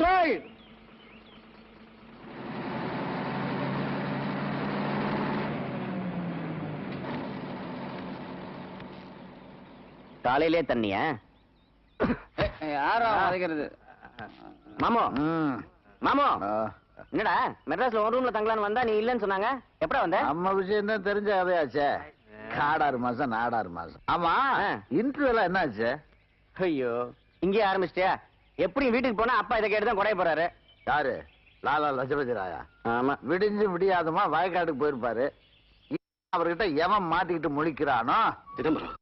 Right. காலையிலே தண்ணியா? யாரோ வதைக்கிறது? மாமோ மாமோ, என்னடா மெட்ராஸ்ல ஒரு ரூம்ல தங்கலான்னு வந்தா நீ இல்லன்னு சொன்னாங்க. எப்படா வந்த? நம்ம விஷயம் தான் தெரிஞ்ச கதையாச்சே. காடாறு மாசம் நாடாறு மாசம். ஆமா, இன்டர்வியூ எல்லாம் என்ன ஆச்சு? ஐயோ, இங்கே ஆரம்பிச்சிட்டியா? எப்படி வீட்டுக்கு போனா அப்பா இதை கேட்டுதான் குறைய போறாரு. யாரு? லாலா லஜபதி ராயா? ஆமா. விடிஞ்சு விடியாதமா வயக்காட்டுக்கு போயிருப்பாரு. அவர்கிட்ட எவன் மாட்டிக்கிட்டு முழிக்கிறானோ. சிதம்பரம்,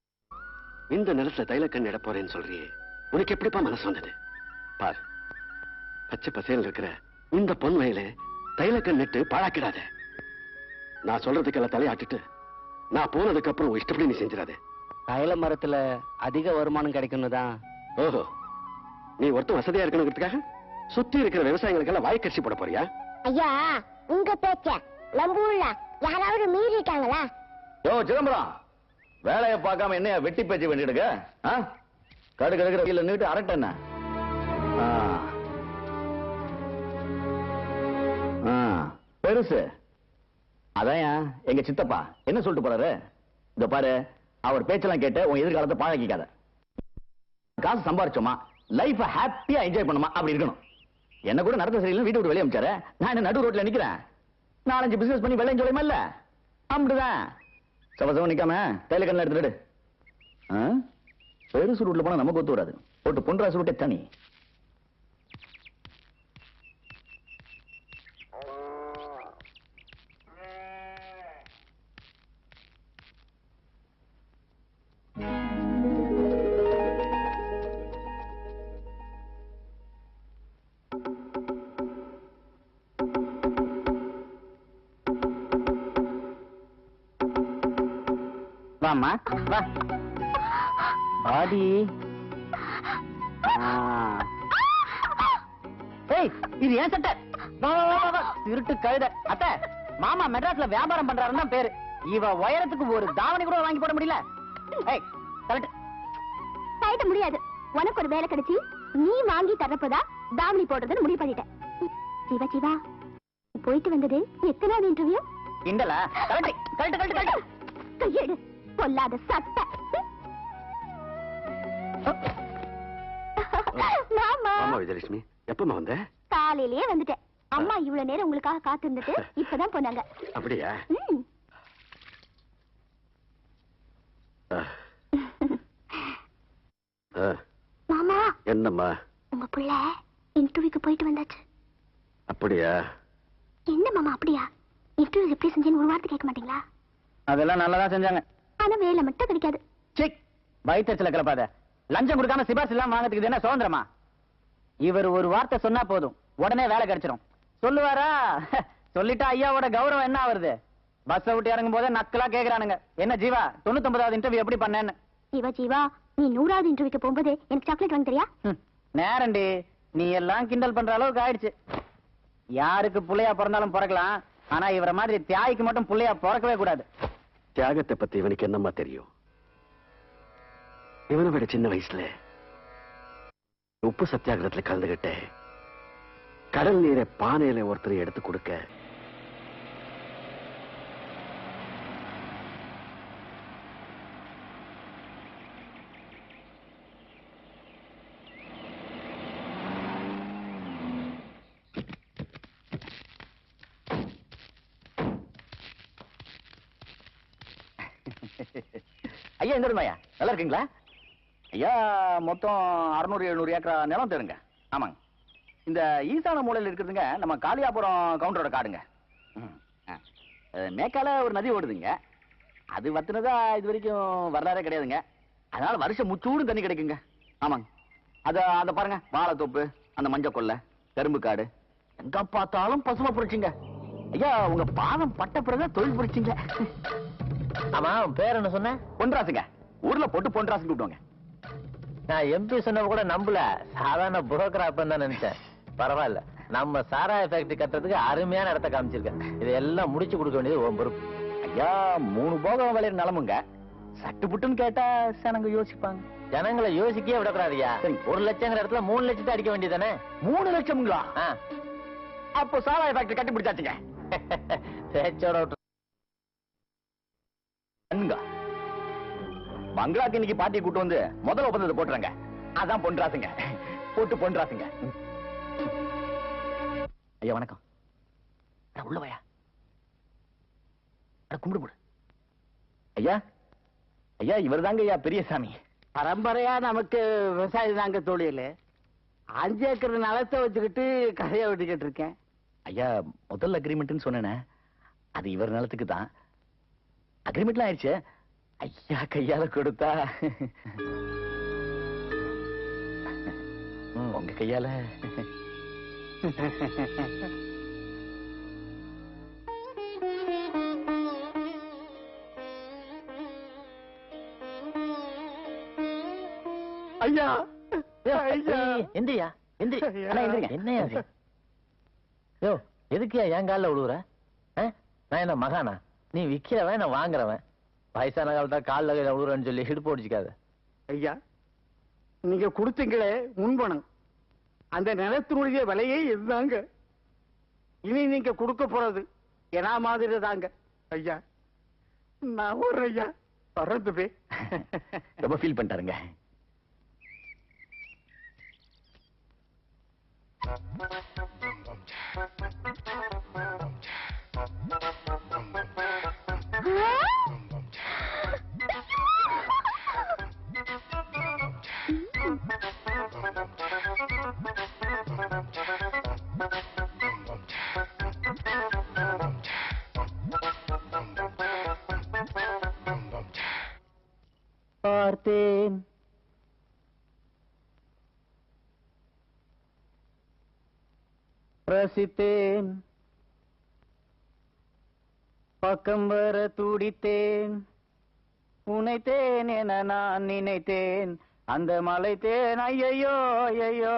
இந்த நிலத்துல தைலக்கண் இட போறேன்னு சொல்றியே, உனக்கு எப்படிப்பா மனசு வந்தது? பார், பச்சை பசேல் இருக்கிற இந்த பொன் வயல தைலக்கண் நட்டு பாழாக்கிடாத. நான் சொல்றதுக்கெல்லாம் தலையாட்டிட்டு நான் போனதுக்கு அப்புறம் இஷ்டப்படி நீ செஞ்சிடாத. தைல மரத்துல அதிக வருமானம் கிடைக்கணும் தான். ஓஹோ, நீ ஒருத்தர் வசதியா இருக்கணுங்கிறதுக்காக சுத்தி இருக்கிற விவசாயிகளுக்கெல்லாம் வாய்க்கரிசி போட போறியா? ஐயா, உங்க பேச்ச நம்ம ஊர்ல யாராவது மீறிட்டாங்களா? யோ சிதம்பரம், வேலையை பார்க்காம என்னைய வெட்டி பேச்சு வேண்டிடுங்க. கடு கடுக்கிற கீழே நின்னுட்டு அரட்ட என்ன? பெருசு அதான் எங்க சித்தப்பா என்ன சொல்லிட்டு போறாரு. இந்த பாரு, அவர் பேச்செல்லாம் கேட்டு உன் எதிர்காலத்தை பாழாக்கிக்காத. காசு சம்பாரிச்சோமா, லைஃப் ஹாப்பியா என்ஜாய் பண்ணுமா, அப்படி இருக்கணும். என்ன கூட நடத்த சரியில்லை, வீட்டு விட்டு வெளியே அமிச்சாரு. நான் என்ன நடு ரோட்ல நிக்கிறேன்? 4-5 பிசினஸ் பண்ணி வெள்ளையும் சொல்லியுமா இல்ல? அப்படிதான் சவசவம் நிக்காம தைல கண்ணில் எடுத்துட்டு பெருசு ரூட்ல போனா நமக்கு ஒத்து வராது. போட்டு பொன்ராசு ரூட்டே தனி. வாமா வா. பாடி இது ஏன் சட்டை? திருட்டு கழுத. அத்தை, மாமா மெட்ராஸ்ல வியாபாரம் பண்றாருன்னு தான் பேரு. இவ உயரத்துக்கு ஒரு தாவணி கூட வாங்கி போட முடியல. கழட்ட முடியாது. உனக்கு ஒரு வேலை கிடைச்சி நீ வாங்கி தரப்பதா தாவணி போடுறதுன்னு முடிவு பண்ணிட்டேன். சிவா சிவா, போயிட்டு வந்தது எத்தனாவது இன்டர்வியூ? இண்டலா? Correct correct correct correct. கையெடு, பொல்லாத சட்டை. மாமா. ஆமா விஜயலட்சுமி, எப்பமா வந்த? காலையிலேயே வந்துட்டேன். அம்மா இவ்வளவு நேரம் உங்களுக்காக காத்து இருந்துட்டு இப்பதான் போனாங்க. அப்படியா? மாமா. என்னம்மா? உங்க புள்ள இன்டர்வியூக்கு போயிட்டு வந்தாச்சு. அப்படியா? என்ன மாமா அப்படியா? இன்டர்வியூ எப்படி செஞ்சேன்னு ஒரு வார்த்தை கேட்க மாட்டீங்களா? அதெல்லாம் நல்லதா செஞ்சாங்க. ஆனா வேலை மட்டும் கிடைக்காது. செக் வயிற்றுல கிளப்பாத. லஞ்சம் கொடுக்காம சிபாஸ் எல்லாம் வாங்கிறதுக்கு என்ன சுதந்திரமா? இவர் ஒரு வார்த்தை சொன்னா போதும், உடனே வேலை கிடைச்சிடும். சொல்லுவாரா? சொல்லிட்டா ஐயாவோட கௌரவம் என்ன ஆகுறது? பஸ் விட்டு இறங்கும் போதே நக்கலா கேக்குறானுங்க, என்ன ஜீவா 99வது இன்டர்வியூ எப்படி பண்ணேன்னு. ஜீவா ஜீவா, நீ 100வது இன்டர்வியூக்கு போகும்போது எனக்கு சாக்லேட் வாங்கி தரியா? நேரண்டி, நீ எல்லாம் கிண்டல் பண்ற அளவுக்கு ஆயிடுச்சு. யாருக்கு புள்ளையா பிறந்தாலும் பிறக்கலாம், ஆனா இவரை மாதிரி தியாய்க்கு மட்டும் புள்ளையா பிறக்கவே கூடாது. தியாகத்தை பத்தி இவனுக்கு என்னம்மா தெரியும்? இவனை விட சின்ன வயசுல உப்பு சத்தியாகிரகத்துல கலந்துகிட்டு கடல் நீரை பானையில ஒருத்தர் எடுத்து கொடுக்க ஐயா எந்த ஐயா நல்லா இருக்கீங்களா? ஐயா மொத்தம் 600-700 ஏக்கரா நிலம் தருங்க. ஆமாங்க. இந்த ஈசான மூலையில் இருக்கிறதுங்க நம்ம காளியாபுரம் கவுண்டரோட காடுங்க. மேற்கால ஒரு நதி ஓடுதுங்க, அது வத்துனதா இது வரைக்கும் வரலாறே கிடையாதுங்க. அதனால வருஷம் முச்சூடும் தண்ணி கிடைக்குங்க. ஆமாங்க. அத பாருங்க, வாழைத்தோப்பு, அந்த மஞ்சள் கொல்லை, கரும்பு காடு, எங்க பார்த்தாலும் பசுமை புரிச்சுங்க. ஐயா உங்க பாதம் பட்ட பிறகு தொழில் புரிச்சுங்க. ஆமா, பேர் என்ன சொன்ன? பொன்ராசுங்க. ஊர்ல போட்டு பொன்ராசு கூப்பிடுவாங்க. நான் எம்பி சொன்ன கூட நம்பல, சாதாரண புரோக்கரா தான் நினைச்சேன். பரவாயில்ல, நம்ம சாராய ஃபேக்டரி கட்டுறதுக்கு அருமையான இடத்த காமிச்சிருக்கேன். இதெல்லாம் முடிச்சு கொடுக்க வேண்டியது உன் பொறுப்பு. ஐயா 3 போகம் விளையிற நிலமுங்க. சட்டு புட்டுன்னு கேட்டா சனங்க யோசிப்பாங்க. ஜனங்களை யோசிக்கவே விடக்கூடாதுயா. சரி. 1 லட்சங்கிற இடத்துல 3 லட்சத்தை அடிக்க வேண்டியதானே? 3 லட்சம்ங்களா? அப்போ சாராய ஃபேக்டரி கட்டி பிடிச்சாச்சுங்க. பேச்சோட விட்டு. பங்களாக்கு இன்னைக்கு பாட்டியை கூட்டு வந்து முதல் ஒப்பந்தத்தை போட்டுறாங்க. அதான் பொன்ராசுங்க. போட்டு பொன்ராசுங்க. ஐயா வணக்கம். உள்ள வாயா. கும்பிடு போடு. ஐயா ஐயா இவர் தாங்க ஐயா பெரியசாமி. பரம்பரையா நமக்கு விவசாயம் தாங்க தொழில். 5 ஏக்கர் நிலத்தை வச்சுக்கிட்டு கதையை விட்டுக்கிட்டு இருக்கேன். ஐயா முதல் அக்ரிமெண்ட்னு சொன்னேனே, அது இவர் நிலத்துக்கு தான். அக்ரிமெண்ட்லாம் ஆயிடுச்சு. ஐயா கையால கொடுத்தா உங்க கையால ஐயா எந்திரியா எந்திரி. அண்ணா, எந்திரிங்க. என்னையா இது? யோ எதுக்குயா என் காலில் விழுவுற? நான் என்ன மகானா? நீ விக்கிறவன், நான் வாங்குறவன். வயசான காலத்தா காலில் விழுவுறன்னு சொல்லி இடுப்பு ஓடிச்சுக்காத. ஐயா, நீங்க கொடுத்தீங்களே முன்பணம், அந்த நிலத்தினுடைய விலையே இதுதாங்க. இனி நீங்க கொடுக்க போறது என்ன மாதிரி தாங்க. ஐயா நான் ஒரு ஐயா பறந்து போய் ரொம்ப ஃபீல் பண்ணிட்டாருங்க. பார்த்தேன் ரசித்தேன், பக்கம் வர துடித்தேன், உனைத்தேன் என நான் நினைத்தேன், அந்த மலைத்தேன் ஐயையோ ஐயையோ.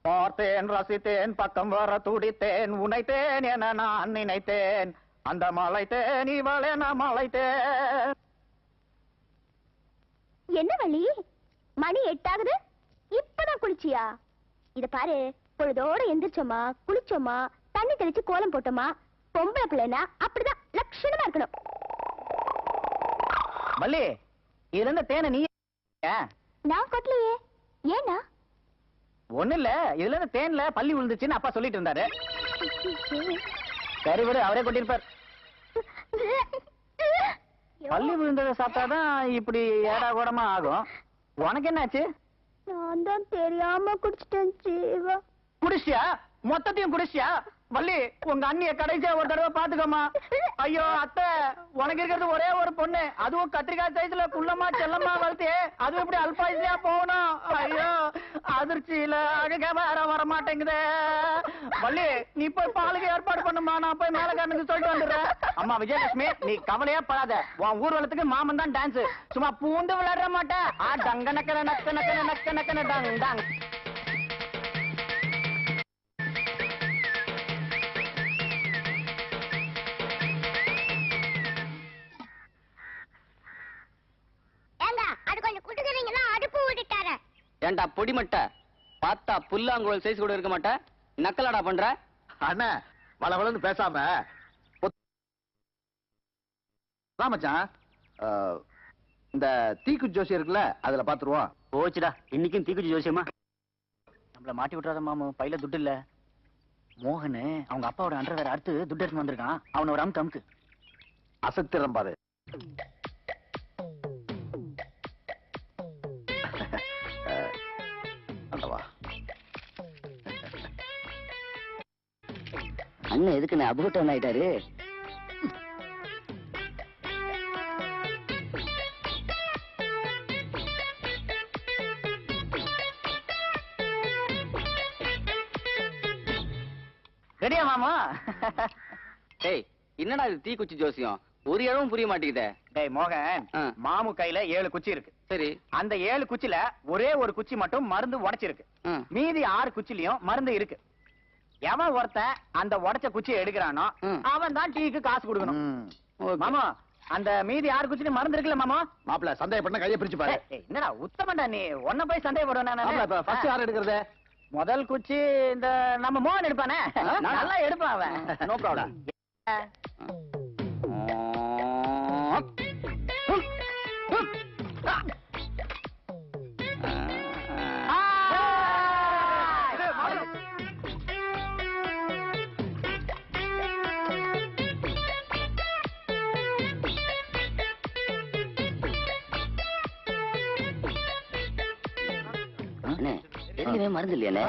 பார்த்தேன் ரசித்தேன், பக்கம் வர துடித்தேன், உனைத்தேன் என நான் நினைத்தேன், அந்த மலைத்தேன் இவளே நான் மலைத்தேன். என்ன வள்ளி, மணி 8 ஆகுது, இப்பதான் குளிச்சியா? இத பாரு, பொழுதோட எந்திரிச்சோமா, குளிச்சோமா, தண்ணி தெளிச்சு கோலம் போட்டோமா. பொம்பளை பிள்ளைனா அப்படிதான் லட்சணமா இருக்கணும். மல்லி, இதுல இருந்த தேனை நீ நான் கொட்டலையே. ஏன்னா? ஒண்ணு இல்ல, இதுல இருந்த தேன்ல பள்ளி விழுந்துச்சுன்னு அப்பா சொல்லிட்டு இருந்தாரு. சரி விடு, அவரே கொட்டிருப்பார். பள்ளி விழுந்ததை சாப்பிட்டாதான் இப்படி ஏடா கூடமா ஆகும். உனக்கு என்னாச்சு? நான் தான் தெரியாம குடிச்சிட்டேன் ஜீவா. குடிச்சியா? மொத்தத்தையும் குடிச்சியா? வள்ளி, உங்க அண்ணிய கடைசியா ஒரு தடவை பாத்துக்கோமா. ஐயோ அத்தை, உனக்கு இருக்கிறது ஒரே ஒரு பொண்ணு, அதுவும் கத்திரிக்காய் சைஸ்ல குள்ளமா செல்லமா வளர்த்து, அதுவும் இப்படி அல்பாயுசியா போகணும். ஐயோ அதிர்ச்சியில அழுக வேற வர மாட்டேங்குதே. வள்ளி, நீ போய் பாலுக்கு ஏற்பாடு பண்ணுமா, நான் போய் மேல காரணத்துக்கு சொல்லிட்டு வந்துடுறேன். அம்மா விஜயலட்சுமி, நீ கவலையா படாத. உன் ஊர்வலத்துக்கு மாமன் தான் டான்ஸ், சும்மா பூந்து விளையாட மாட்டேன். டங்க நக்கன நக்க நக்கன நக்க நக்கன டங் டங். ஏண்டா பொடி மட்ட, பார்த்தா புல்லாங்குழல் சைஸ் கூட இருக்க மாட்ட, நக்கலாடா பண்ற? அண்ணா வளவளன்னு பேசாம மச்சான், இந்த தீக்குச்சி ஜோசி இருக்குல்ல, அதுல பாத்துருவோம். போச்சுடா, இன்னைக்கும் தீக்குச்சி ஜோசியமா? நம்மள மாட்டி விட்டுறாத மாமு, பையில துட்டு இல்ல. மோகனு அவங்க அப்பாவோட அண்டர் வேற அடுத்து துட்டு எடுத்து வந்திருக்கான். அவனை ஒரு அமுக்கு அமுக்கு. அசத்திரம் பாரு. அண்ணன் எதுக்கு அபூட்டம் ஆயிட்டாரு? ரெடியா மாமா? டேய், என்னடா இது தீக்குச்சி ஜோசியம்? ஒரு இடமும் புரிய மாட்டேங்குதே. டேய் மோகன், மாமு கையில 7 குச்சி இருக்கு. சரி, அந்த 7 குச்சில ஒரே ஒரு குச்சி மட்டும் மருந்து உடைச்சிருக்கு. மீதி 6 குச்சிலையும் மருந்து இருக்கு. எவன் ஒருத்தன் அந்த உடைச்ச குச்சியை எடுக்கிறானோ அவன் தான் டீக்கு காசு கொடுக்கணும். மாமா, அந்த மீதி 6 குச்சியும் மறந்து இருக்குல்ல மாமா. மாப்பிள சந்தேகப்பட்ட கையை பிரிச்சு பாரு. என்னடா உத்தமண்டா நீ, ஒன்ன போய் சந்தேகப்படுவேன் மாப்பிள இப்ப ஃபர்ஸ்ட் நான். யார் எடுக்கிறது? முதல் குச்சி இந்த நம்ம மோகன் எடுப்பானே, நல்லா எடுப்பான் அவன். No problem. தெரியவே மருந்து இல்லையானே.